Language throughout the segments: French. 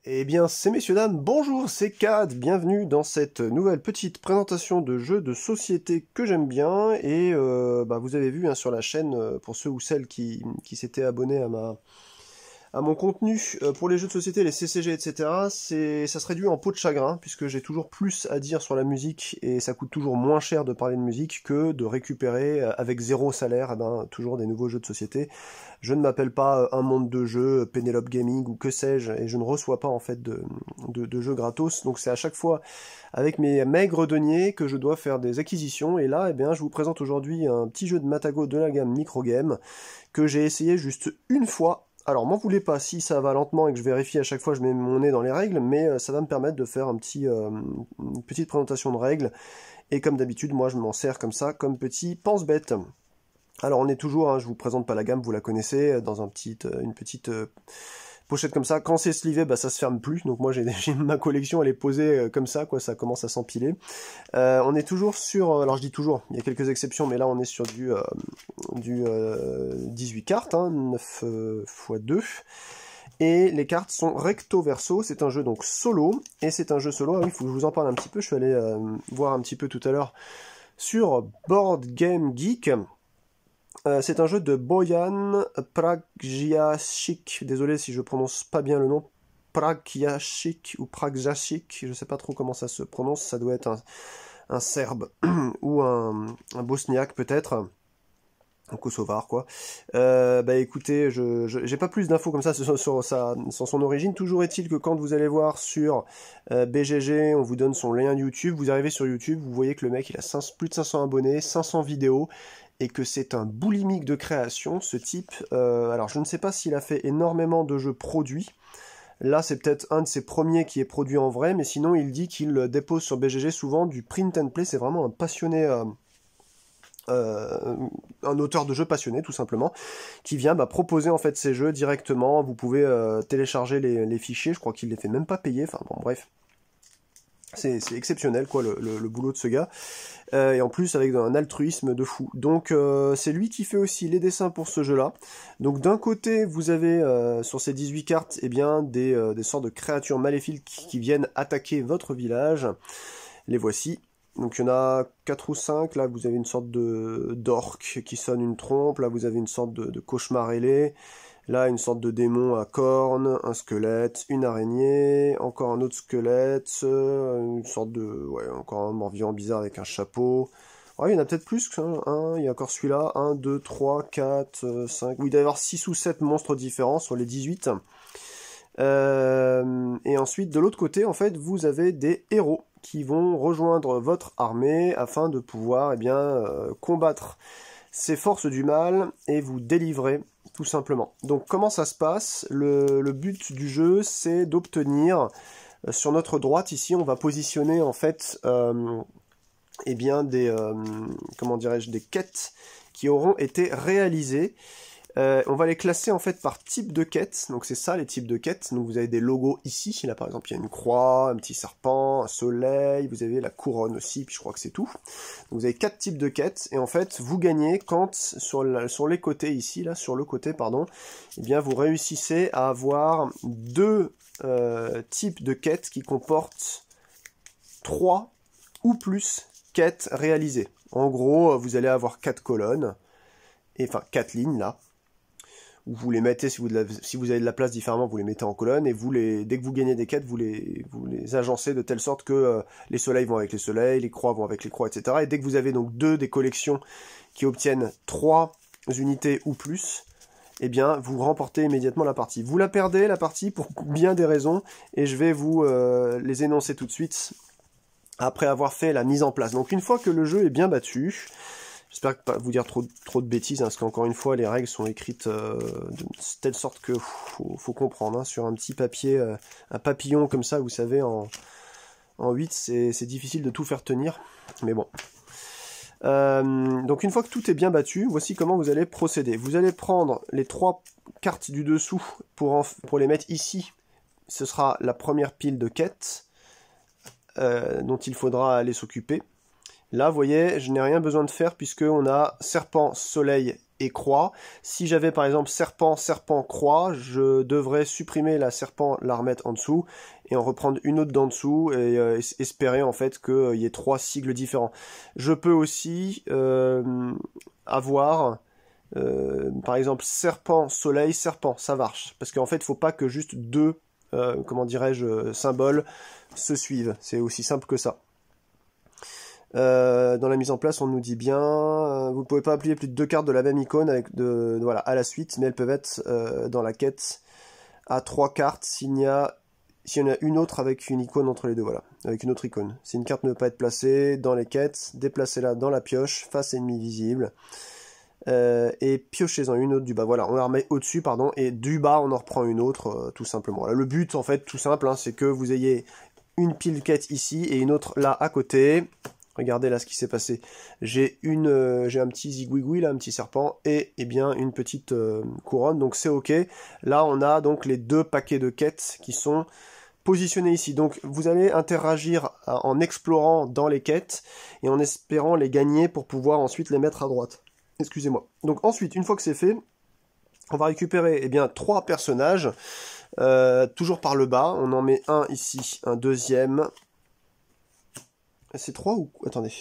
Eh bien, c'est messieurs, dames, bonjour, c'est Cad, bienvenue dans cette nouvelle petite présentation de jeux de société que j'aime bien, et vous avez vu sur la chaîne, pour ceux ou celles qui s'étaient abonnés à mon contenu, pour les jeux de société, les CCG, etc., ça se réduit en peau de chagrin, puisque j'ai toujours plus à dire sur la musique, et ça coûte toujours moins cher de parler de musique que de récupérer, avec zéro salaire, toujours des nouveaux jeux de société. Je ne m'appelle pas Un Monde de Jeux, Penelope Gaming ou que sais-je, et je ne reçois pas en fait de jeux gratos, donc c'est à chaque fois avec mes maigres deniers que je dois faire des acquisitions, et là, je vous présente aujourd'hui un petit jeu de Matago de la gamme Microgame, que j'ai essayé juste une fois. Alors, m'en voulez pas si ça va lentement et que je vérifie à chaque fois, je mets mon nez dans les règles, mais ça va me permettre de faire une petite présentation de règles, et comme d'habitude, moi je m'en sers comme ça, comme petit pense-bête. Alors on est toujours, je vous présente pas la gamme, vous la connaissez, dans une petite pochette comme ça. Quand c'est slivé, ça se ferme plus, donc moi j'ai ma collection, elle est posée comme ça, quoi, ça commence à s'empiler. On est toujours sur, alors je dis toujours, il y a quelques exceptions, mais là on est sur du 18 cartes, 9 x 2. Et les cartes sont recto verso, c'est un jeu donc solo, et c'est un jeu solo, ah oui, il faut que je vous en parle un petit peu, je suis allé voir un petit peu tout à l'heure sur Board Game Geek. C'est un jeu de Bojan Pragjacic, désolé si je prononce pas bien le nom, Pragjacic ou Pragjacic, je sais pas trop comment ça se prononce, ça doit être un Serbe ou un Bosniaque peut-être, un Kosovar quoi. Écoutez, j'ai pas plus d'infos comme ça sur son origine, toujours est-il que quand vous allez voir sur BGG, on vous donne son lien YouTube, vous arrivez sur YouTube, vous voyez que le mec il a plus de 500 abonnés, 500 vidéos, et que c'est un boulimique de création, ce type. Alors je ne sais pas s'il a fait énormément de jeux produits, là c'est peut-être un de ses premiers qui est produit en vrai, mais sinon il dit qu'il dépose sur BGG souvent du print and play, c'est vraiment un passionné, un auteur de jeux passionné tout simplement, qui vient proposer en fait ses jeux directement, vous pouvez télécharger les fichiers, je crois qu'il les fait même pas payer, enfin bon bref. C'est exceptionnel quoi le boulot de ce gars, et en plus avec un altruisme de fou. Donc c'est lui qui fait aussi les dessins pour ce jeu là. Donc d'un côté vous avez sur ces 18 cartes des sortes de créatures maléfiques qui viennent attaquer votre village. Les voici. Donc il y en a 4 ou 5, là vous avez une sorte d'orque qui sonne une trompe, là vous avez une sorte de cauchemar ailé. Là, une sorte de démon à cornes, un squelette, une araignée, encore un autre squelette, une sorte encore un mort-vivant bizarre avec un chapeau. Il y en a peut-être plus qu'un, il y a encore celui-là, 1, 2, 3, 4, 5, oui, il doit y avoir 6 ou 7 monstres différents sur les 18. Et ensuite, de l'autre côté, en fait, vous avez des héros qui vont rejoindre votre armée afin de pouvoir, combattre ces forces du mal et vous délivrer tout simplement. Donc comment ça se passe? Le but du jeu, c'est d'obtenir, sur notre droite ici, on va positionner en fait des quêtes qui auront été réalisées. On va les classer en fait par type de quête, donc c'est ça les types de quêtes. Donc vous avez des logos ici, là par exemple il y a une croix, un petit serpent, un soleil, vous avez la couronne aussi, puis je crois que c'est tout. Donc vous avez 4 types de quêtes, et en fait vous gagnez quand sur les côtés ici, là sur le côté pardon, vous réussissez à avoir 2 types de quêtes qui comportent 3 ou plus quêtes réalisées. En gros vous allez avoir 4 colonnes, enfin 4 lignes là. Vous les mettez, si vous avez de la place différemment, vous les mettez en colonne, et dès que vous gagnez des quêtes, vous les agencez de telle sorte que les soleils vont avec les soleils, les croix vont avec les croix, etc. Et dès que vous avez donc 2 des collections qui obtiennent 3 unités ou plus, vous remportez immédiatement la partie. Vous la perdez, la partie, pour bien des raisons, et je vais vous les énoncer tout de suite, après avoir fait la mise en place. Donc une fois que le jeu est bien battu, j'espère ne pas vous dire trop de bêtises, parce qu'encore une fois, les règles sont écrites de telle sorte que faut comprendre. Sur un petit papier, un papillon comme ça, vous savez, en 8, c'est difficile de tout faire tenir, mais bon. Donc une fois que tout est bien battu, voici comment vous allez procéder. Vous allez prendre les 3 cartes du dessous pour les mettre ici. Ce sera la première pile de quêtes dont il faudra aller s'occuper. Là, vous voyez, je n'ai rien besoin de faire puisqu'on a serpent, soleil et croix. Si j'avais par exemple serpent, serpent, croix, je devrais supprimer la serpent, la remettre en dessous et en reprendre une autre d'en dessous et espérer en fait qu'il y ait 3 sigles différents. Je peux aussi avoir par exemple serpent, soleil, serpent, ça marche. Parce qu'en fait il ne faut pas que juste 2 comment dirais-je, symboles se suivent. C'est aussi simple que ça. Dans la mise en place, on nous dit bien, vous ne pouvez pas appliquer plus de 2 cartes de la même icône voilà, à la suite, mais elles peuvent être dans la quête à 3 cartes s'il y en a une autre avec une icône entre les deux, voilà, avec une autre icône. Si une carte ne peut pas être placée dans les quêtes, déplacez-la dans la pioche, face ennemi visible, et piochez-en une autre du bas. Voilà, on la remet au-dessus, pardon, et du bas, on en reprend une autre, tout simplement. Voilà, le but, en fait, tout simple, hein, c'est que vous ayez une pile quête ici et une autre là à côté. Regardez là ce qui s'est passé. J'ai un petit zigouigoui là, un petit serpent, et bien une petite couronne, donc c'est ok. Là on a donc les 2 paquets de quêtes qui sont positionnés ici. Donc vous allez interagir en explorant dans les quêtes et en espérant les gagner pour pouvoir ensuite les mettre à droite. Excusez-moi. Donc ensuite, une fois que c'est fait, on va récupérer 3 personnages, toujours par le bas. On en met un ici, un deuxième. C'est 3 ou... Attendez,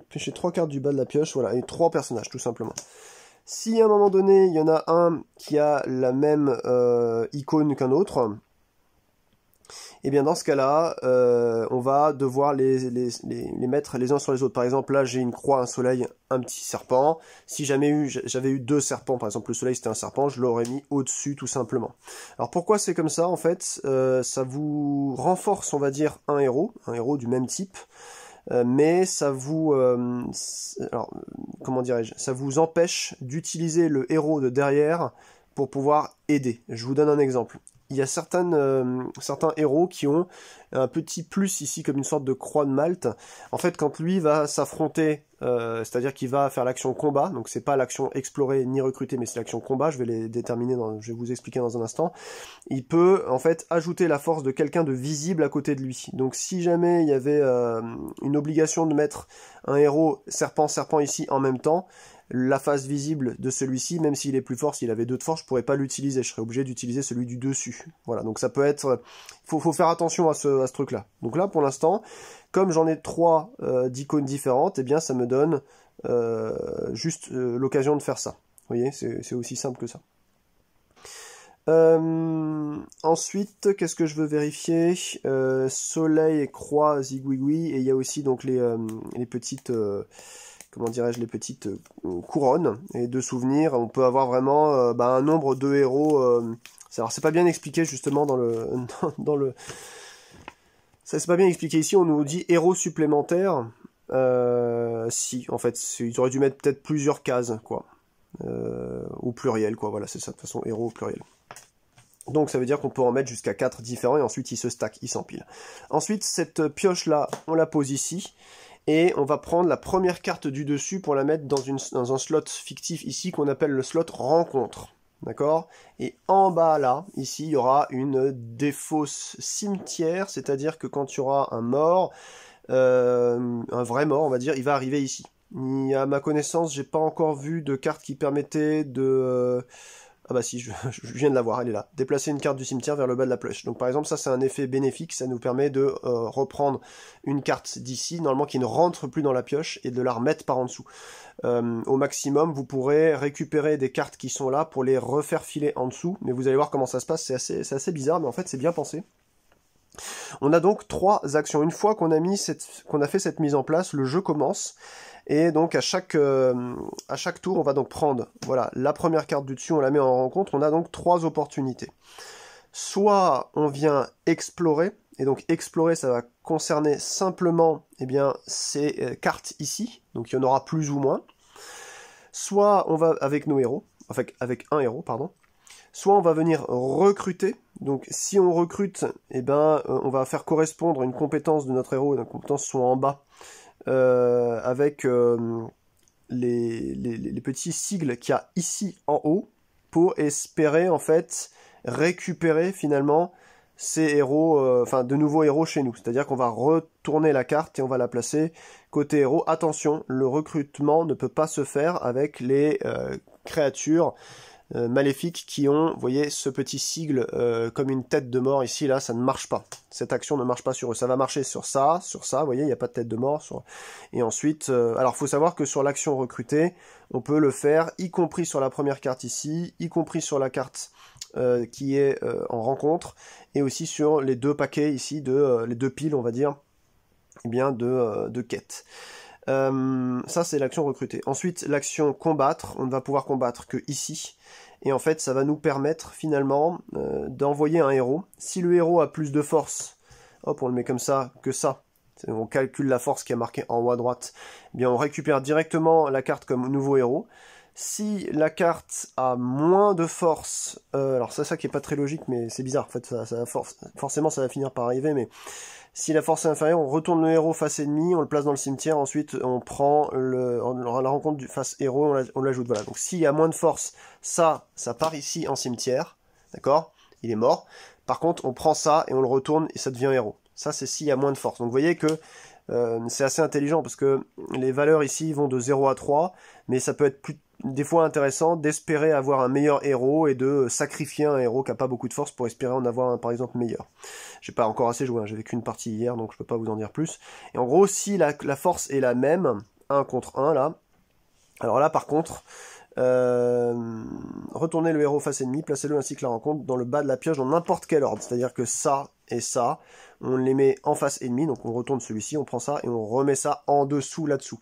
pêchez 3 cartes du bas de la pioche, voilà, et 3 personnages, tout simplement. Si à un moment donné, il y en a un qui a la même icône qu'un autre, et bien dans ce cas-là, on va devoir les mettre les uns sur les autres. Par exemple, là, j'ai une croix, un soleil, un petit serpent. Si j'avais eu 2 serpents, par exemple, le soleil c'était un serpent, je l'aurais mis au-dessus, tout simplement. Alors pourquoi c'est comme ça, en fait? Ça vous renforce, on va dire, un héros du même type. Mais ça vous, alors, comment dirais-je, ça vous empêche d'utiliser le héros de derrière pour pouvoir aider. Je vous donne un exemple. Il y a certains héros qui ont un petit plus ici comme une sorte de croix de Malte. En fait, quand lui va s'affronter, c'est-à-dire qu'il va faire l'action combat, donc c'est pas l'action explorer ni recruter, mais c'est l'action combat, je vais les déterminer, je vais vous expliquer dans un instant. Il peut en fait ajouter la force de quelqu'un de visible à côté de lui. Donc si jamais il y avait une obligation de mettre un héros serpent ici en même temps, la face visible de celui-ci, même s'il est plus fort, s'il avait 2 de force, je pourrais pas l'utiliser, je serais obligé d'utiliser celui du dessus. Voilà, donc ça peut être... faut faire attention à ce truc-là. Donc là, pour l'instant, comme j'en ai 3 d'icônes différentes, eh bien ça me donne juste l'occasion de faire ça. Vous voyez, c'est aussi simple que ça. Ensuite, qu'est-ce que je veux vérifier? Soleil, croix, zigouigoui, et il y a aussi donc les petites... comment dirais-je, les petites couronnes et de souvenirs. On peut avoir vraiment un nombre de héros. Alors c'est pas bien expliqué justement dans le ça c'est pas bien expliqué ici. On nous dit héros supplémentaires. Si en fait ils auraient dû mettre peut-être plusieurs cases quoi, au pluriel quoi. Voilà c'est ça de toute façon héros au pluriel. Donc ça veut dire qu'on peut en mettre jusqu'à 4 différents et ensuite ils se stackent, ils s'empilent. Ensuite cette pioche là on la pose ici. Et on va prendre la première carte du dessus pour la mettre dans un slot fictif ici qu'on appelle le slot rencontre. D'accord? Et en bas là, ici, il y aura une défausse cimetière, c'est-à-dire que quand il y aura un mort, un vrai mort on va dire, il va arriver ici. À ma connaissance, j'ai pas encore vu de carte qui permettait de... Ah bah si, je viens de la voir, elle est là. Déplacer une carte du cimetière vers le bas de la pioche. Donc par exemple, ça c'est un effet bénéfique, ça nous permet de reprendre une carte d'ici, normalement qui ne rentre plus dans la pioche, et de la remettre par en dessous. Au maximum, vous pourrez récupérer des cartes qui sont là pour les refaire filer en dessous, mais vous allez voir comment ça se passe, c'est assez bizarre, mais en fait c'est bien pensé. On a donc 3 actions. Une fois qu'on a fait cette mise en place, le jeu commence. Et donc à chaque tour, on va donc prendre voilà, la première carte du dessus, on la met en rencontre, on a donc 3 opportunités. Soit on vient explorer, et donc explorer ça va concerner simplement ces cartes ici, donc il y en aura plus ou moins. Soit on va avec nos héros, enfin avec un héros, pardon. Soit on va venir recruter, donc si on recrute, on va faire correspondre une compétence de notre héros, et une compétence soit en bas, avec les petits sigles qu'il y a ici en haut pour espérer en fait récupérer finalement ces héros, de nouveaux héros chez nous. C'est-à-dire qu'on va retourner la carte et on va la placer côté héros. Attention, le recrutement ne peut pas se faire avec les créatures maléfiques qui ont, vous voyez, ce petit sigle comme une tête de mort ici, là, ça ne marche pas. Cette action ne marche pas sur eux. Ça va marcher sur ça, vous voyez, il n'y a pas de tête de mort. Et ensuite, alors, il faut savoir que sur l'action recrutée, on peut le faire, y compris sur la première carte ici, y compris sur la carte qui est en rencontre, et aussi sur les deux paquets ici, les deux piles, on va dire, eh bien, de quêtes. Ça c'est l'action recrutée. Ensuite l'action combattre, on ne va pouvoir combattre que ici, et en fait ça va nous permettre finalement d'envoyer un héros. Si le héros a plus de force, hop on le met comme ça, que ça, on calcule la force qui est marquée en haut à droite, eh bien on récupère directement la carte comme nouveau héros. Si la carte a moins de force, alors c'est ça qui est pas très logique, mais c'est bizarre, en fait forcément ça va finir par arriver, mais si la force est inférieure, on retourne le héros face ennemi, on le place dans le cimetière, ensuite on prend la rencontre du face héros, on l'ajoute, voilà. Donc s'il y a moins de force, ça part ici en cimetière, d'accord? Il est mort. Par contre, on prend ça et on le retourne et ça devient héros. Ça, c'est s'il y a moins de force. Donc vous voyez que c'est assez intelligent parce que les valeurs ici vont de 0 à 3, mais ça peut être des fois intéressant d'espérer avoir un meilleur héros et de sacrifier un héros qui n'a pas beaucoup de force pour espérer en avoir un par exemple meilleur. J'ai pas encore assez joué, hein. J'avais qu'une partie hier donc je peux pas vous en dire plus. Et en gros si la force est la même, 1 contre 1 là, alors là par contre, retournez le héros face ennemi, placez-le ainsi que la rencontre dans le bas de la pioche dans n'importe quel ordre, c'est-à-dire que ça et ça, on les met en face ennemi, donc on retourne celui-ci, on prend ça et on remet ça en dessous là-dessous.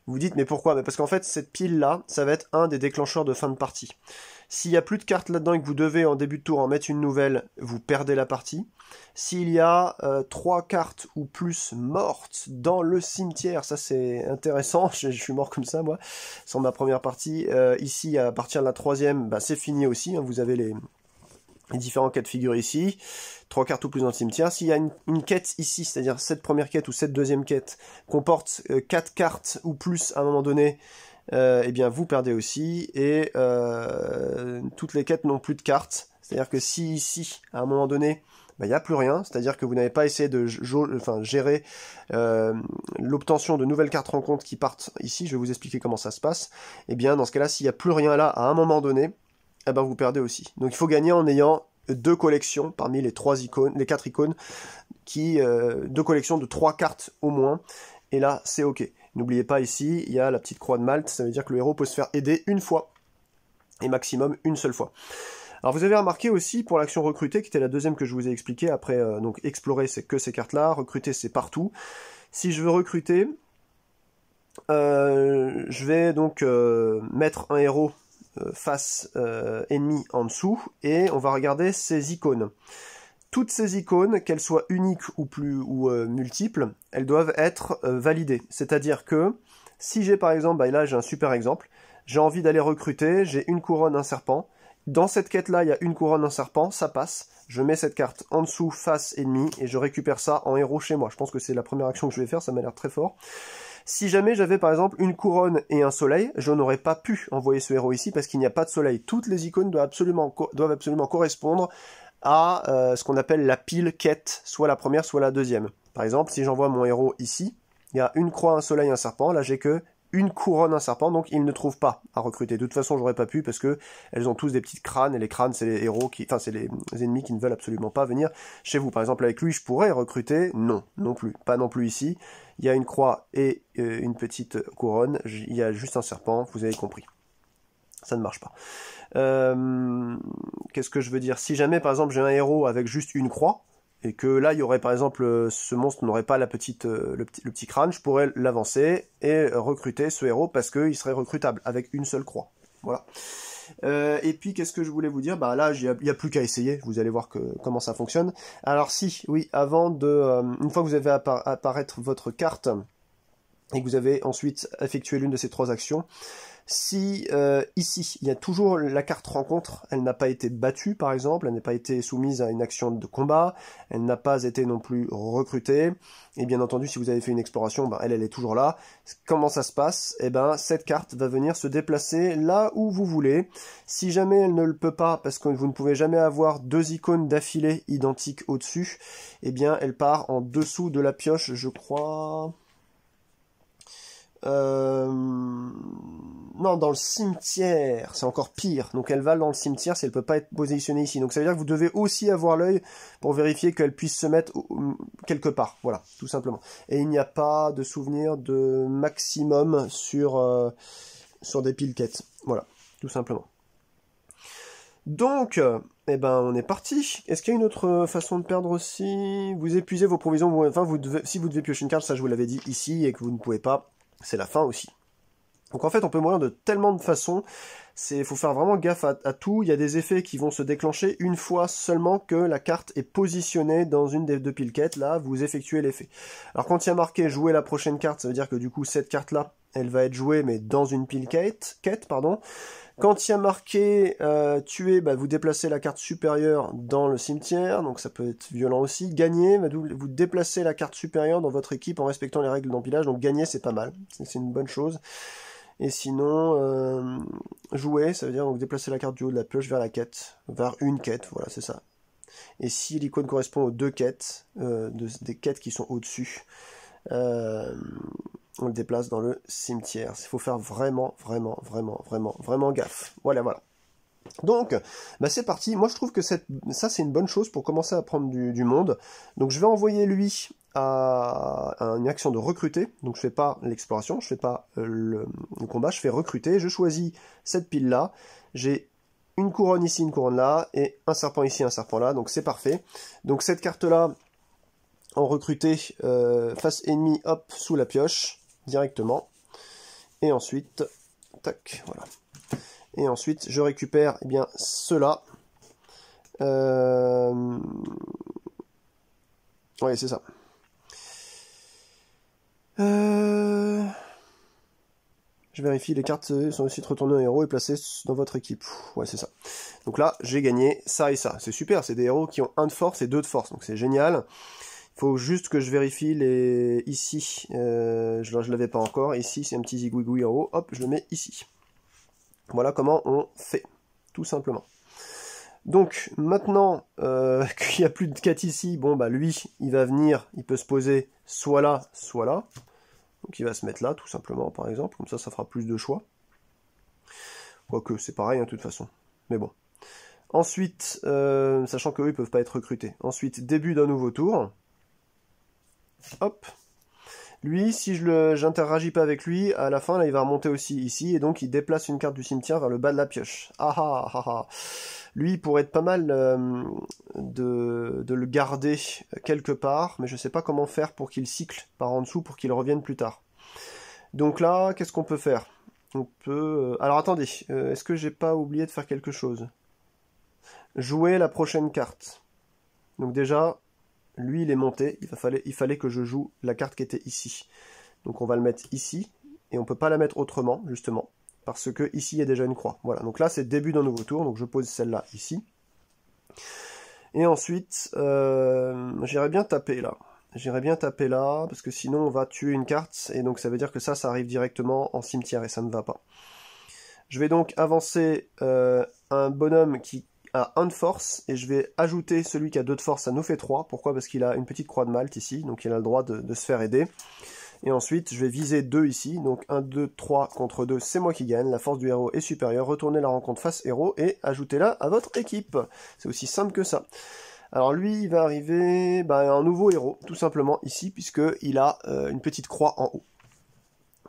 Vous vous dites, mais pourquoi? Mais parce qu'en fait, cette pile-là, ça va être un des déclencheurs de fin de partie. S'il y a plus de cartes là-dedans et que vous devez, en début de tour, en mettre une nouvelle, vous perdez la partie. S'il y a 3 cartes ou plus mortes dans le cimetière, ça c'est intéressant, je suis mort comme ça, moi, sur ma première partie. Ici, à partir de la 3e, bah, c'est fini aussi, hein, vous avez les différents cas de figure ici, 3 cartes ou plus dans le cimetière. S'il y a une quête ici, c'est-à-dire cette première quête ou cette deuxième quête, comporte 4 cartes ou plus à un moment donné, eh bien vous perdez aussi, et toutes les quêtes n'ont plus de cartes, c'est-à-dire que si ici, à un moment donné, il n'y a plus rien, c'est-à-dire que vous n'avez pas essayé de gérer l'obtention de nouvelles cartes rencontres qui partent ici, je vais vous expliquer comment ça se passe, et bien dans ce cas-là, s'il n'y a plus rien là, à un moment donné, eh ben vous perdez aussi. Donc il faut gagner en ayant 2 collections parmi les 4 icônes, qui 2 collections de 3 cartes au moins, et là c'est ok. N'oubliez pas ici, il y a la petite croix de Malte, ça veut dire que le héros peut se faire aider une fois, et maximum une seule fois. Alors vous avez remarqué aussi pour l'action recruter, qui était la deuxième que je vous ai expliqué, après donc explorer c'est que ces cartes-là, recruter c'est partout. Si je veux recruter, je vais donc mettre un héros face ennemi en dessous, et on va regarder ces icônes. Toutes ces icônes, qu'elles soient uniques ou multiples, elles doivent être validées. C'est-à-dire que si j'ai par exemple, bah là j'ai un super exemple, j'ai envie d'aller recruter, j'ai une couronne, un serpent. Dans cette quête-là, il y a une couronne, un serpent, ça passe. Je mets cette carte en dessous, face ennemi, et je récupère ça en héros chez moi. Je pense que c'est la première action que je vais faire, ça m'a l'air très fort. Si jamais j'avais par exemple une couronne et un soleil, je n'aurais pas pu envoyer ce héros ici parce qu'il n'y a pas de soleil. Toutes les icônes doivent absolument correspondre à ce qu'on appelle la pile quête, soit la première, soit la deuxième. Par exemple, si j'envoie mon héros ici, il y a une croix, un soleil, un serpent, là j'ai que une couronne, un serpent, donc il ne trouve pas à recruter. De toute façon, j'aurais pas pu parce que elles ont tous des petites crânes, et les crânes, c'est les héros c'est les ennemis qui ne veulent absolument pas venir chez vous. Par exemple, avec lui, je pourrais recruter, non plus, pas non plus ici. Il y a une croix et une petite couronne, il y a juste un serpent, vous avez compris. Ça ne marche pas. Qu'est-ce que je veux dire? Si jamais, par exemple, j'ai un héros avec juste une croix, et que là, il y aurait, par exemple, ce monstre n'aurait pas le petit crâne, je pourrais l'avancer et recruter ce héros parce qu'il serait recrutable avec une seule croix. Voilà. Et puis, qu'est-ce que je voulais vous dire? Bah là, il n'y a plus qu'à essayer, vous allez voir comment ça fonctionne. Alors si, oui, avant de... une fois que vous avez apparaître votre carte, et que vous avez ensuite effectué l'une de ces 3 actions, si ici, il y a toujours la carte rencontre, elle n'a pas été battue par exemple, elle n'a pas été soumise à une action de combat, elle n'a pas été non plus recrutée, et bien entendu si vous avez fait une exploration, ben, elle est toujours là. Comment ça se passe? Eh ben, cette carte va venir se déplacer là où vous voulez. Si jamais elle ne le peut pas, parce que vous ne pouvez jamais avoir 2 icônes d'affilée identiques au-dessus, eh bien elle part en dessous de la pioche, je crois... Non, dans le cimetière, c'est encore pire. Donc elle va dans le cimetière si elle peut pas être positionnée ici. Donc ça veut dire que vous devez aussi avoir l'œil pour vérifier qu'elle puisse se mettre quelque part. Voilà, tout simplement. Et il n'y a pas de souvenir de maximum sur des piles-quêtes. Voilà, tout simplement. Donc, eh ben, on est parti. Est-ce qu'il y a une autre façon de perdre aussi? Vous épuisez vos provisions, si vous devez piocher une carte, ça je vous l'avais dit ici, et que vous ne pouvez pas, c'est la fin aussi. Donc en fait, on peut mourir de tellement de façons, faut faire vraiment gaffe à tout. Il y a des effets qui vont se déclencher une fois seulement que la carte est positionnée dans une des deux piles-quêtes. Là, vous effectuez l'effet. Alors quand il y a marqué jouer la prochaine carte, ça veut dire que du coup, cette carte-là, elle va être jouée, mais dans une pile-quête, pardon. Quand il y a marqué tuer, bah, vous déplacez la carte supérieure dans le cimetière, donc ça peut être violent aussi. Gagner, bah, vous déplacez la carte supérieure dans votre équipe en respectant les règles d'empilage, donc gagner c'est pas mal, c'est une bonne chose. Et sinon, jouer, ça veut dire donc déplacer la carte du haut de la pioche vers la quête, vers une quête, voilà c'est ça. Et si l'icône correspond aux deux quêtes, des quêtes qui sont au-dessus, on le déplace dans le cimetière. Il faut faire vraiment gaffe. Voilà. Donc, bah c'est parti. Moi, je trouve que ça, c'est une bonne chose pour commencer à prendre du monde. Donc, je vais envoyer lui à une action de recruter. Donc, je fais pas l'exploration, je fais pas le combat, je fais recruter. Je choisis cette pile-là. J'ai une couronne ici, une couronne là, et un serpent ici, un serpent là. Donc, c'est parfait. Donc, cette carte-là, en recruter, face ennemi, hop, sous la pioche, directement. Et ensuite, tac, voilà. Et ensuite, je récupère eh bien cela. Oui, c'est ça. Je vérifie, les cartes sont aussi retournées en héros et placées dans votre équipe. Ouais, c'est ça. Donc là, j'ai gagné ça et ça. C'est super, c'est des héros qui ont 1 de force et 2 de force. Donc c'est génial. Il faut juste que je vérifie les... Ici, je l'avais pas encore. Ici, c'est un petit zigouigoui en haut. Hop, je le mets ici. Voilà comment on fait, tout simplement. Donc, maintenant qu'il n'y a plus de quête ici, bon, bah lui, il va venir, il peut se poser soit là, soit là. Donc il va se mettre là, tout simplement, par exemple. Comme ça fera plus de choix. Quoique, c'est pareil, hein, de toute façon. Mais bon. Ensuite, sachant qu'eux, ils peuvent pas être recrutés. Ensuite, début d'un nouveau tour. Hop. Lui, si je j'interagis pas avec lui, à la fin, là, il va remonter aussi ici, et donc il déplace une carte du cimetière vers le bas de la pioche. Ah ah ah ah. Lui, il pourrait être pas mal de le garder quelque part, mais je sais pas comment faire pour qu'il cycle par en dessous, pour qu'il revienne plus tard. Donc là, qu'est-ce qu'on peut faire? On peut... Alors attendez, est-ce que j'ai pas oublié de faire quelque chose? Jouer la prochaine carte. Donc déjà... Lui, il est monté, il fallait que je joue la carte qui était ici. Donc on va le mettre ici, et on ne peut pas la mettre autrement, justement, parce que ici, il y a déjà une croix. Voilà, donc là, c'est le début d'un nouveau tour, donc je pose celle-là ici. Et ensuite, j'irai bien taper là. J'irai bien taper là, parce que sinon, on va tuer une carte, et donc ça veut dire que ça arrive directement en cimetière, et ça ne va pas. Je vais donc avancer un bonhomme qui a 1 de force, et je vais ajouter celui qui a 2 de force, ça nous fait 3. Pourquoi? Parce qu'il a une petite croix de Malte ici, donc il a le droit de se faire aider. Et ensuite, je vais viser 2 ici, donc 1, 2, 3 contre 2, c'est moi qui gagne. La force du héros est supérieure, retournez la rencontre face héros, et ajoutez-la à votre équipe. C'est aussi simple que ça. Alors lui, il va arriver un nouveau héros, tout simplement ici, puisqu'il a une petite croix en haut.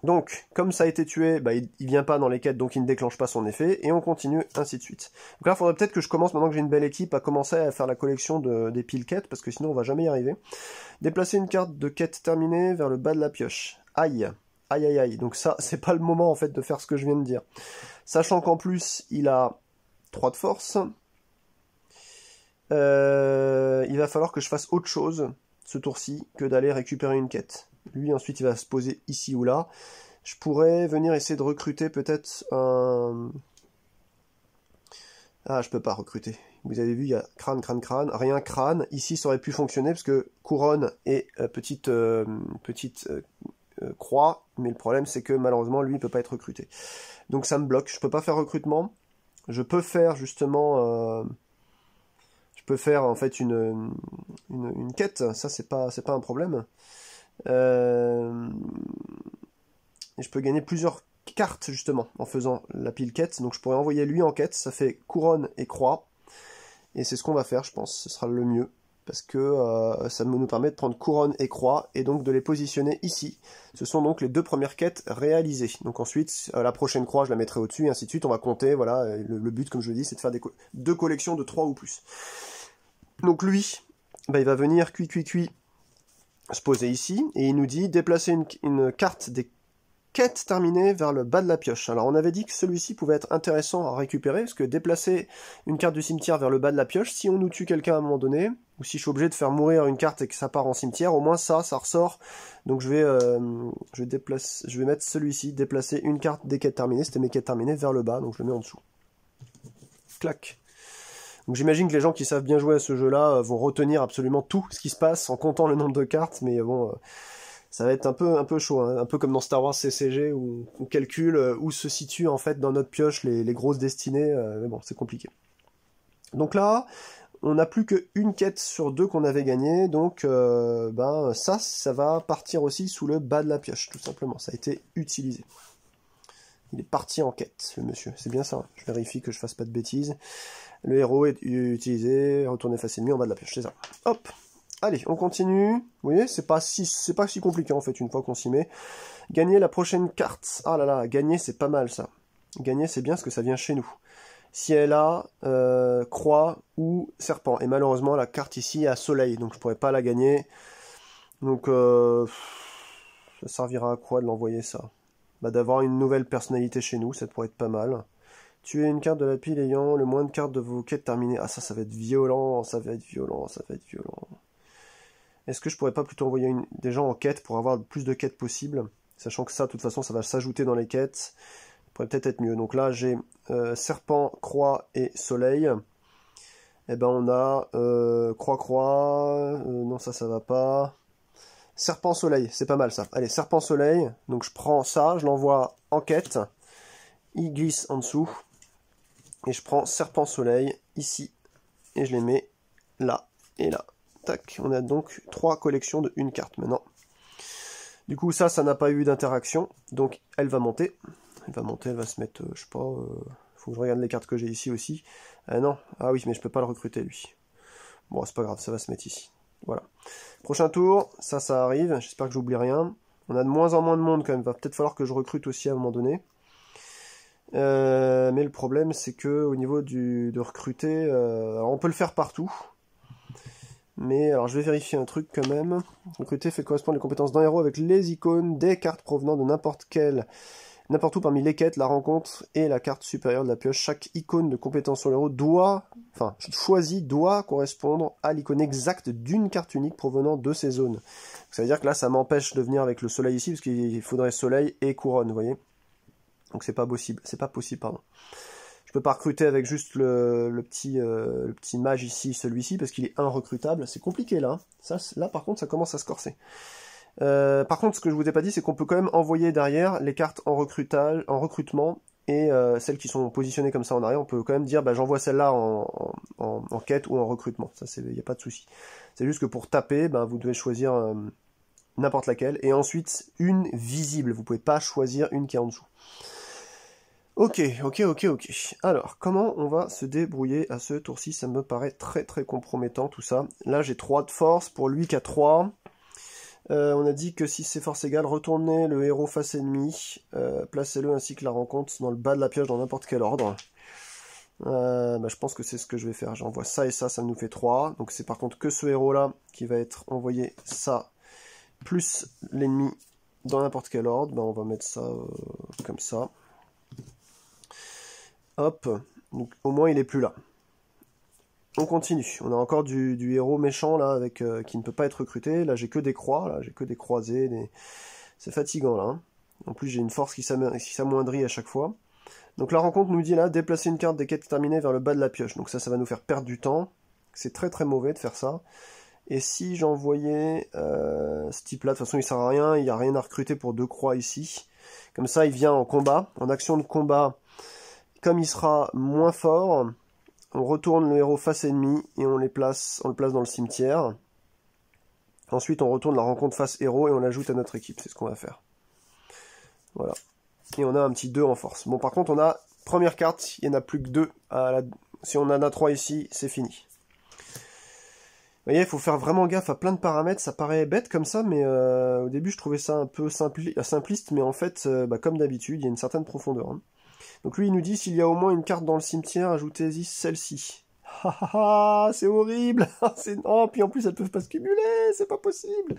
Donc, comme ça a été tué, il vient pas dans les quêtes, donc il ne déclenche pas son effet, et on continue, ainsi de suite. Donc là, il faudrait peut-être que je commence, maintenant que j'ai une belle équipe, à commencer à faire la collection des piles quêtes, parce que sinon on va jamais y arriver. Déplacer une carte de quête terminée vers le bas de la pioche. Aïe. Aïe aïe aïe. Donc ça, c'est pas le moment en fait de faire ce que je viens de dire. Sachant qu'en plus, il a 3 de force. Il va falloir que je fasse autre chose, ce tour-ci, que d'aller récupérer une quête. Lui, ensuite, il va se poser ici ou là. Je pourrais venir essayer de recruter peut-être un... Ah, je peux pas recruter. Vous avez vu, il y a crâne, crâne, crâne. Rien crâne. Ici, ça aurait pu fonctionner parce que couronne et petite croix. Mais le problème, c'est que malheureusement, lui, il peut pas être recruté. Donc ça me bloque. Je peux pas faire recrutement. Je peux faire justement... Je peux faire en fait une quête. Ça, c'est pas un problème. Et et je peux gagner plusieurs cartes justement en faisant la pile quête. Donc je pourrais envoyer lui en quête, ça fait couronne et croix. Et c'est ce qu'on va faire, je pense, ce sera le mieux. Parce que ça nous permet de prendre couronne et croix, et donc de les positionner ici. Ce sont donc les 2 premières quêtes réalisées. Donc ensuite, la prochaine croix, je la mettrai au-dessus, et ainsi de suite, on va compter, voilà, le but, comme je le dis, c'est de faire 2 collections de 3 ou plus. Donc lui, bah, il va venir, cuit, se poser ici, et il nous dit, déplacer une carte des quête terminée vers le bas de la pioche. Alors on avait dit que celui-ci pouvait être intéressant à récupérer, parce que déplacer une carte du cimetière vers le bas de la pioche, si on nous tue quelqu'un à un moment donné, ou si je suis obligé de faire mourir une carte et que ça part en cimetière, au moins ça ressort. Donc je vais mettre celui-ci, déplacer une carte des quêtes terminées, c'était mes quêtes terminées, vers le bas, donc je le mets en dessous. Clac. Donc j'imagine que les gens qui savent bien jouer à ce jeu-là vont retenir absolument tout ce qui se passe en comptant le nombre de cartes, mais bon... ça va être un peu chaud, hein, un peu comme dans Star Wars CCG où on calcule où se situent en fait dans notre pioche les grosses destinées, mais bon, c'est compliqué. Donc là, on n'a plus qu'une quête sur 2 qu'on avait gagné, donc ça va partir aussi sous le bas de la pioche, tout simplement, ça a été utilisé. Il est parti en quête, le monsieur, c'est bien ça, hein. Je vérifie que je fasse pas de bêtises. Le héros est utilisé, retourner facilement en bas de la pioche, c'est ça. Hop. Allez, on continue. Vous voyez, c'est pas si compliqué en fait, une fois qu'on s'y met. Gagner la prochaine carte. Ah là là, gagner c'est pas mal ça. Gagner c'est bien parce que ça vient chez nous. Si elle a croix ou serpent. Et malheureusement la carte ici a soleil, donc je pourrais pas la gagner. Donc ça servira à quoi de l'envoyer ça? Bah, d'avoir une nouvelle personnalité chez nous, ça pourrait être pas mal. Tuer une carte de la pile ayant le moins de cartes de vos quêtes terminées. Ah ça va être violent, ça va être violent. Est-ce que je pourrais pas plutôt envoyer des gens en quête pour avoir le plus de quêtes possible, sachant que ça, de toute façon, ça va s'ajouter dans les quêtes. Ça pourrait peut-être être mieux. Donc là, j'ai serpent, croix et soleil. Et ben on a croix, non ça va pas. Serpent, soleil, c'est pas mal ça. Allez, serpent, soleil. Donc je prends ça, je l'envoie en quête. Il glisse en dessous. Et je prends serpent, soleil ici. Et je les mets là et là. Tac, on a donc 3 collections de 1 carte maintenant. Du coup, ça n'a pas eu d'interaction, donc elle va monter. Elle va se mettre, je sais pas, faut que je regarde les cartes que j'ai ici aussi. Non, ah oui, mais je peux pas le recruter lui. Bon, c'est pas grave, ça va se mettre ici. Voilà. Prochain tour, ça arrive, j'espère que j'oublie rien. On a de moins en moins de monde quand même, va peut-être falloir que je recrute aussi à un moment donné. Mais le problème, c'est que au niveau de recruter, alors on peut le faire partout. Mais alors je vais vérifier un truc quand même. Recruter fait correspondre les compétences d'un héros avec les icônes des cartes provenant de n'importe où parmi les quêtes, la rencontre et la carte supérieure de la pioche. Chaque icône de compétence sur l'héros doit correspondre à l'icône exacte d'une carte unique provenant de ces zones. Donc, ça veut dire que là ça m'empêche de venir avec le soleil ici, parce qu'il faudrait soleil et couronne, vous voyez. Donc c'est pas possible, pardon. Je peux pas recruter avec juste le petit mage ici, celui-ci, parce qu'il est recrutable. C'est compliqué là. Là par contre ça commence à se corser. Par contre ce que je vous ai pas dit, c'est qu'on peut quand même envoyer derrière les cartes en recrutement, et celles qui sont positionnées comme ça en arrière, on peut quand même dire bah, j'envoie celle-là en quête ou en recrutement. Ça, il n'y a pas de souci. C'est juste que pour taper, bah, vous devez choisir n'importe laquelle, et ensuite une visible. Vous pouvez pas choisir une qui est en dessous. Ok. Alors, comment on va se débrouiller à ce tour-ci? Ça me paraît très très compromettant tout ça. Là, j'ai 3 de force pour lui qui a 3. On a dit que si c'est force égale, retournez le héros face ennemi, placez-le ainsi que la rencontre dans le bas de la pioche dans n'importe quel ordre. Je pense que c'est ce que je vais faire. J'envoie ça et ça nous fait 3. Donc c'est par contre que ce héros-là qui va être envoyé ça, plus l'ennemi dans n'importe quel ordre. On va mettre ça comme ça. Hop, donc au moins il est plus là. On continue, on a encore du héros méchant là, avec qui ne peut pas être recruté. Là j'ai que des croix, là j'ai que des croisés, c'est fatigant là. Hein. En plus j'ai une force qui s'amoindrit à chaque fois. Donc la rencontre nous dit là, déplacer une carte des quêtes terminées vers le bas de la pioche. Donc ça va nous faire perdre du temps. C'est très très mauvais de faire ça. Et si j'envoyais ce type là, de toute façon il sert à rien, il n'y a rien à recruter pour 2 croix ici. Comme ça il vient en combat, en action de combat. Comme il sera moins fort, on retourne le héros face ennemi et on le place dans le cimetière. Ensuite, on retourne la rencontre face héros et on l'ajoute à notre équipe. C'est ce qu'on va faire. Voilà. Et on a un petit 2 en force. Bon, par contre, on a première carte, il n'y en a plus que 2. Si on en a 3 ici, c'est fini. Vous voyez, il faut faire vraiment gaffe à plein de paramètres. Ça paraît bête comme ça, mais au début, je trouvais ça un peu simpliste. Mais en fait, comme d'habitude, il y a une certaine profondeur. Hein. Donc lui, il nous dit, s'il y a au moins une carte dans le cimetière, ajoutez-y celle-ci. C'est horrible. Non, puis en plus, elles peuvent pas se cumuler. C'est pas possible.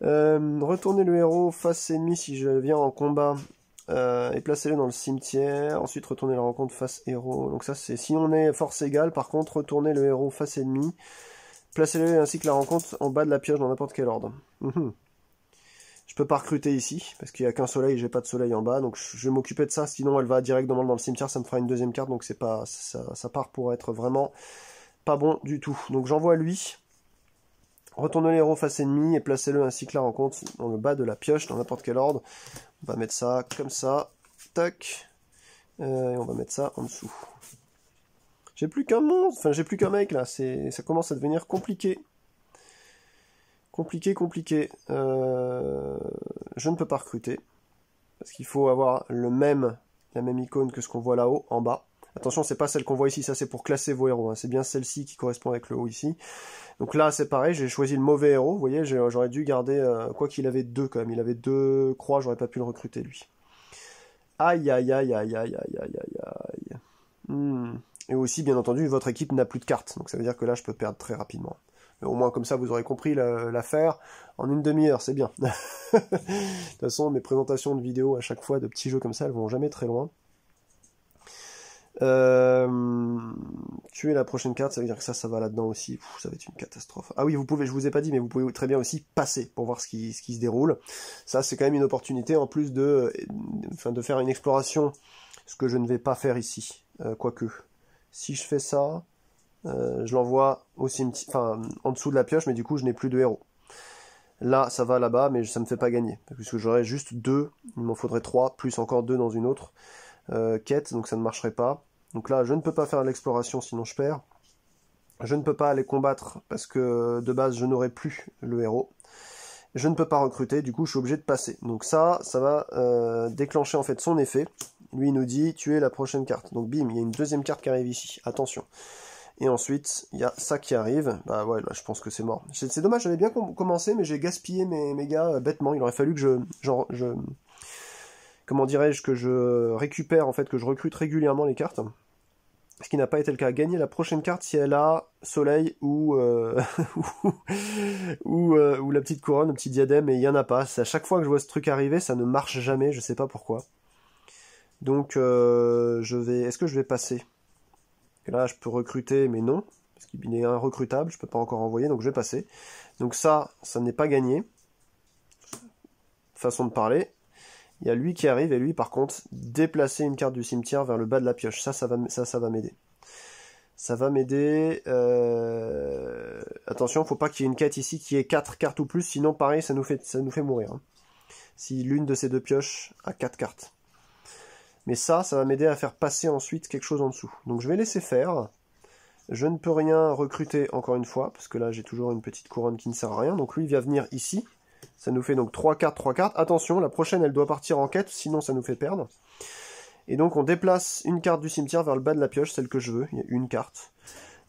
Retournez le héros face ennemi si je viens en combat. Et placez-le dans le cimetière. Ensuite, retournez la rencontre face héros. Donc ça, c'est si on est force égale. Par contre, retournez le héros face ennemi. Placez-le ainsi que la rencontre en bas de la pioche dans n'importe quel ordre. Je peux pas recruter ici, parce qu'il n'y a qu'un soleil, j'ai pas de soleil en bas, donc je vais m'occuper de ça, sinon elle va directement dans le cimetière, ça me fera une deuxième carte, donc c'est pas ça part pour être vraiment pas bon du tout. Donc j'envoie lui, retournez l'héros face ennemi et placez-le ainsi que la rencontre dans le bas de la pioche, dans n'importe quel ordre. On va mettre ça comme ça, tac, et on va mettre ça en dessous. J'ai plus qu'un monstre, enfin j'ai plus qu'un mec là, ça commence à devenir compliqué. Compliqué. Je ne peux pas recruter. Parce qu'il faut avoir la même icône que ce qu'on voit là-haut, en bas. Attention, c'est pas celle qu'on voit ici, ça c'est pour classer vos héros. Hein. C'est bien celle-ci qui correspond avec le haut ici. Donc là, c'est pareil, j'ai choisi le mauvais héros. Vous voyez, j'aurais dû garder... quoi qu'il avait 2 quand même. Il avait 2 croix, j'aurais pas pu le recruter lui. Aïe. Et aussi, bien entendu, votre équipe n'a plus de cartes. Donc ça veut dire que là, je peux perdre très rapidement. Mais au moins, comme ça, vous aurez compris l'affaire. En une demi-heure, c'est bien. De toute façon, mes présentations de vidéos, à chaque fois, de petits jeux comme ça, elles vont jamais très loin. Tuer la prochaine carte, ça veut dire que ça va là-dedans aussi. Ça va être une catastrophe. Ah oui, je vous ai pas dit, mais vous pouvez très bien aussi passer pour voir ce qui se déroule. Ça, c'est quand même une opportunité, en plus de faire une exploration, ce que je ne vais pas faire ici. Quoique, si je fais ça... je l'envoie au cimetière, en dessous de la pioche, mais du coup je n'ai plus de héros. Là, ça va là-bas, mais ça ne me fait pas gagner, puisque j'aurais juste 2, il m'en faudrait 3, plus encore 2 dans une autre quête, donc ça ne marcherait pas. Donc là, je ne peux pas faire l'exploration, sinon je perds. Je ne peux pas aller combattre, parce que de base, je n'aurai plus le héros. Je ne peux pas recruter, du coup je suis obligé de passer. Donc ça va déclencher en fait son effet. Lui il nous dit, tuer la prochaine carte. Donc bim, il y a une deuxième carte qui arrive ici, attention. Et ensuite, il y a ça qui arrive. Bah ouais, là, je pense que c'est mort. C'est dommage, j'avais bien commencé, mais j'ai gaspillé mes gars bêtement. Il aurait fallu que comment dirais-je, que je récupère, en fait, que je recrute régulièrement les cartes. Ce qui n'a pas été le cas. Gagner la prochaine carte si elle a soleil ou ou la petite couronne, le petit diadème, et il n'y en a pas. À chaque fois que je vois ce truc arriver, ça ne marche jamais, je sais pas pourquoi. Donc, est-ce que je vais passer ? Là, je peux recruter, mais non, parce qu'il est recrutable, je peux pas encore envoyer, donc je vais passer. Donc ça n'est pas gagné. Façon de parler. Il y a lui qui arrive, et lui, par contre, déplacer une carte du cimetière vers le bas de la pioche. Ça va m'aider. Ça va m'aider. Attention, faut pas qu'il y ait une quête ici qui ait 4 cartes ou plus, sinon, pareil, ça nous fait mourir. Hein. Si l'une de ces deux pioches a 4 cartes. Mais ça va m'aider à faire passer ensuite quelque chose en dessous. Donc je vais laisser faire. Je ne peux rien recruter encore une fois, parce que là j'ai toujours une petite couronne qui ne sert à rien. Donc lui il va venir ici. Ça nous fait donc 3 cartes. Attention, la prochaine elle doit partir en quête, sinon ça nous fait perdre. Et donc on déplace une carte du cimetière vers le bas de la pioche, celle que je veux. Il y a une carte.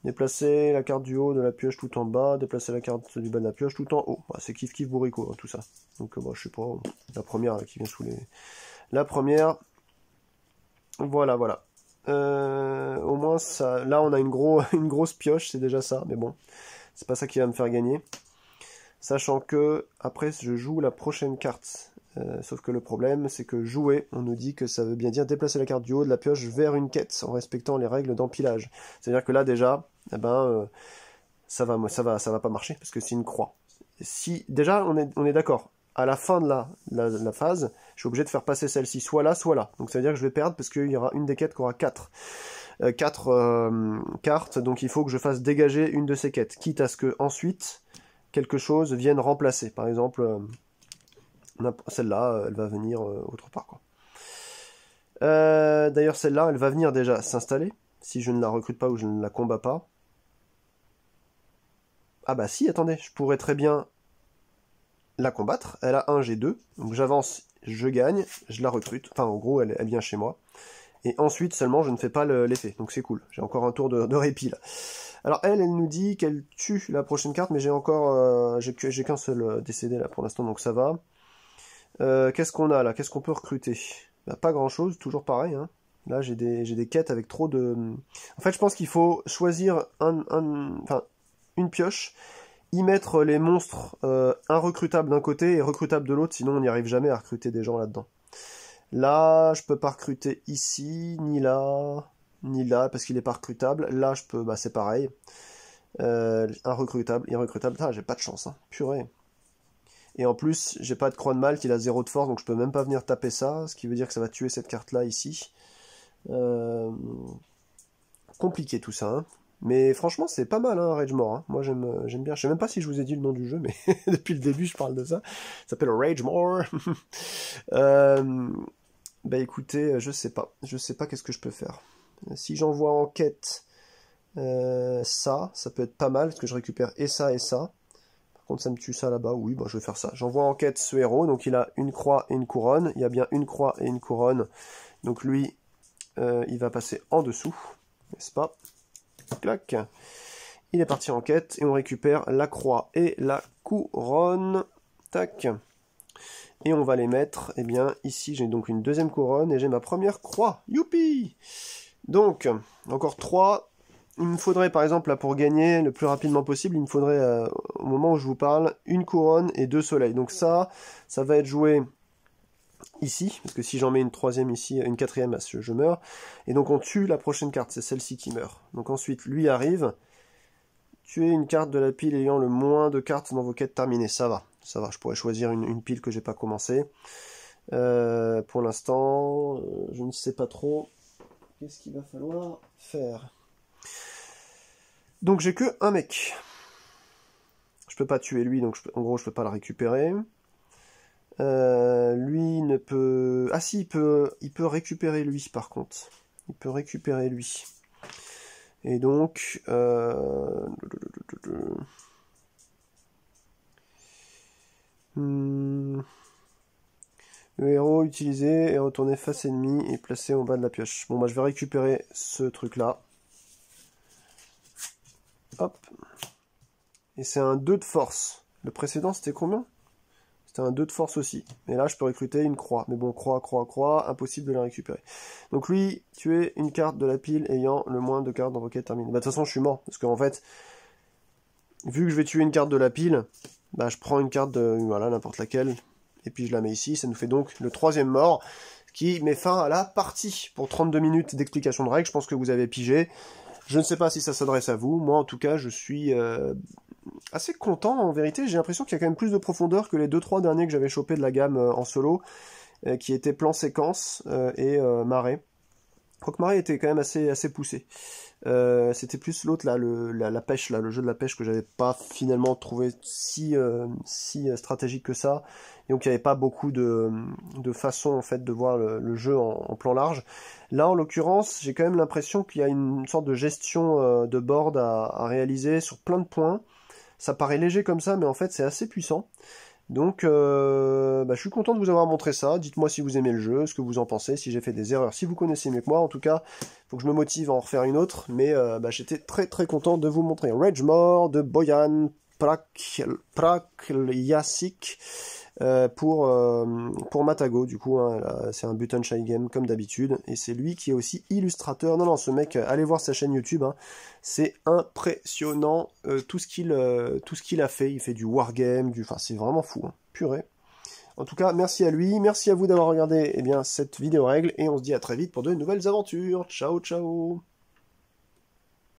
Déplacer la carte du haut de la pioche tout en bas. Déplacer la carte du bas de la pioche tout en haut. Bah, c'est kiff bourricot hein, tout ça. Donc je sais pas, la première là, qui vient sous les... La première... Voilà. Au moins, ça, là, on a une grosse pioche, c'est déjà ça. Mais bon, c'est pas ça qui va me faire gagner. Sachant que, après, je joue la prochaine carte. Sauf que le problème, c'est que jouer, on nous dit que ça veut bien dire déplacer la carte du haut de la pioche vers une quête, en respectant les règles d'empilage. C'est-à-dire que là, déjà, ça va pas marcher, parce que c'est une croix. Si, déjà, on est d'accord. À la fin de la phase, je suis obligé de faire passer celle-ci soit là, soit là. Donc ça veut dire que je vais perdre parce qu'il y aura une des quêtes qui aura 4 cartes. Donc il faut que je fasse dégager une de ces quêtes, quitte à ce que ensuite quelque chose vienne remplacer. Par exemple, celle-là, elle va venir autre part, quoi. D'ailleurs, celle-là, elle va venir déjà s'installer, si je ne la recrute pas ou je ne la combats pas. Ah bah si, attendez, je pourrais très bien la combattre. Elle a un G2, donc j'avance je gagne, je la recrute. Enfin, en gros, elle vient chez moi. Et ensuite, seulement, je ne fais pas l'effet. Donc c'est cool. J'ai encore un tour de répit, là. Alors, elle nous dit qu'elle tue la prochaine carte, mais j'ai encore... j'ai qu'un seul décédé, là, pour l'instant, donc ça va. Qu'est-ce qu'on a, là? Qu'est-ce qu'on peut recruter? Bah, pas grand-chose, toujours pareil, hein. Là, j'ai des quêtes avec trop de... En fait, je pense qu'il faut choisir une pioche, y mettre les monstres, un recrutable d'un côté et recrutable de l'autre, sinon on n'y arrive jamais à recruter des gens là-dedans. Là, je peux pas recruter ici, ni là, parce qu'il est pas recrutable. Là, je peux, bah c'est pareil. Un recrutable, irrecrutable. Ah, j'ai pas de chance, hein. Purée. Et en plus, j'ai pas de croix de Malte, il a 0 de force, donc je peux même pas venir taper ça, ce qui veut dire que ça va tuer cette carte-là ici. Compliqué tout ça, hein. Mais franchement, c'est pas mal, hein, Ragemore. Hein. Moi, j'aime bien. Je sais même pas si je vous ai dit le nom du jeu, mais depuis le début, je parle de ça. Ça s'appelle Ragemore. Bah écoutez, je sais pas. Je sais pas qu'est-ce que je peux faire. Si j'envoie en quête ça peut être pas mal, parce que je récupère et ça et ça. Par contre, ça me tue ça là-bas. Oui, bah je vais faire ça. J'envoie en quête ce héros, donc il a une croix et une couronne. Il y a bien une croix et une couronne. Donc lui, il va passer en dessous, n'est-ce pas? Clac. Il est parti en quête et on récupère la croix et la couronne. Tac. Et on va les mettre, eh bien, ici j'ai donc une deuxième couronne et j'ai ma première croix. Youpi! Donc, encore 3. Il me faudrait, par exemple, là, pour gagner le plus rapidement possible, il me faudrait, au moment où je vous parle, une couronne et 2 soleils. Donc ça va être joué ici, parce que si j'en mets une troisième ici, une quatrième, je meurs. Et donc on tue la prochaine carte, c'est celle-ci qui meurt. Donc ensuite, lui arrive. Tuer une carte de la pile ayant le moins de cartes dans vos quêtes terminées. Ça va, je pourrais choisir une pile que j'ai pas commencé. Pour l'instant, je ne sais pas trop qu'est-ce qu'il va falloir faire. Donc j'ai que un mec. Je peux pas tuer lui, donc en gros je peux pas le récupérer. Lui ne peut... Ah si, il peut récupérer lui par contre. Il peut récupérer lui. Et donc... Le héros utilisé est retourné face ennemie et placé en bas de la pioche. Bon bah je vais récupérer ce truc là. Hop. Et c'est un 2 de force. Le précédent c'était combien? C'était un 2 de force aussi. Et là je peux recruter une croix. Mais bon, croix, impossible de la récupérer. Donc lui, tuer une carte de la pile ayant le moins de cartes dans vos quêtes terminées. Bah de toute façon je suis mort. Parce qu'en fait, vu que je vais tuer une carte de la pile, bah je prends une carte de, voilà, n'importe laquelle. Et puis je la mets ici, ça nous fait donc le 3e mort, qui met fin à la partie. Pour 32 minutes d'explication de règles, je pense que vous avez pigé. Je ne sais pas si ça s'adresse à vous, moi en tout cas je suis assez content en vérité, j'ai l'impression qu'il y a quand même plus de profondeur que les 2-3 derniers que j'avais chopé de la gamme en solo, qui étaient plan séquence et marée. Croque-marée était quand même assez poussé. C'était plus l'autre là, la pêche là, le jeu de la pêche que j'avais pas finalement trouvé si stratégique que ça. Et donc il n'y avait pas beaucoup de façons en fait de voir le jeu en plan large. Là en l'occurrence, j'ai quand même l'impression qu'il y a une sorte de gestion de board à réaliser sur plein de points. Ça paraît léger comme ça, mais en fait c'est assez puissant. Donc, je suis content de vous avoir montré ça. Dites-moi si vous aimez le jeu, ce que vous en pensez, si j'ai fait des erreurs, si vous connaissez mieux que moi. En tout cas, il faut que je me motive à en refaire une autre. Mais j'étais très très content de vous montrer Ragemore de Bojan Praljasic pour Matago. Du coup, hein, c'est un button shy game comme d'habitude. Et c'est lui qui est aussi illustrateur. Non, ce mec, allez voir sa chaîne YouTube. Hein. C'est impressionnant tout ce qu'il a fait. Il fait du wargame, enfin c'est vraiment fou. Hein. Purée. En tout cas, merci à lui. Merci à vous d'avoir regardé cette vidéo règle. Et on se dit à très vite pour de nouvelles aventures. Ciao, ciao.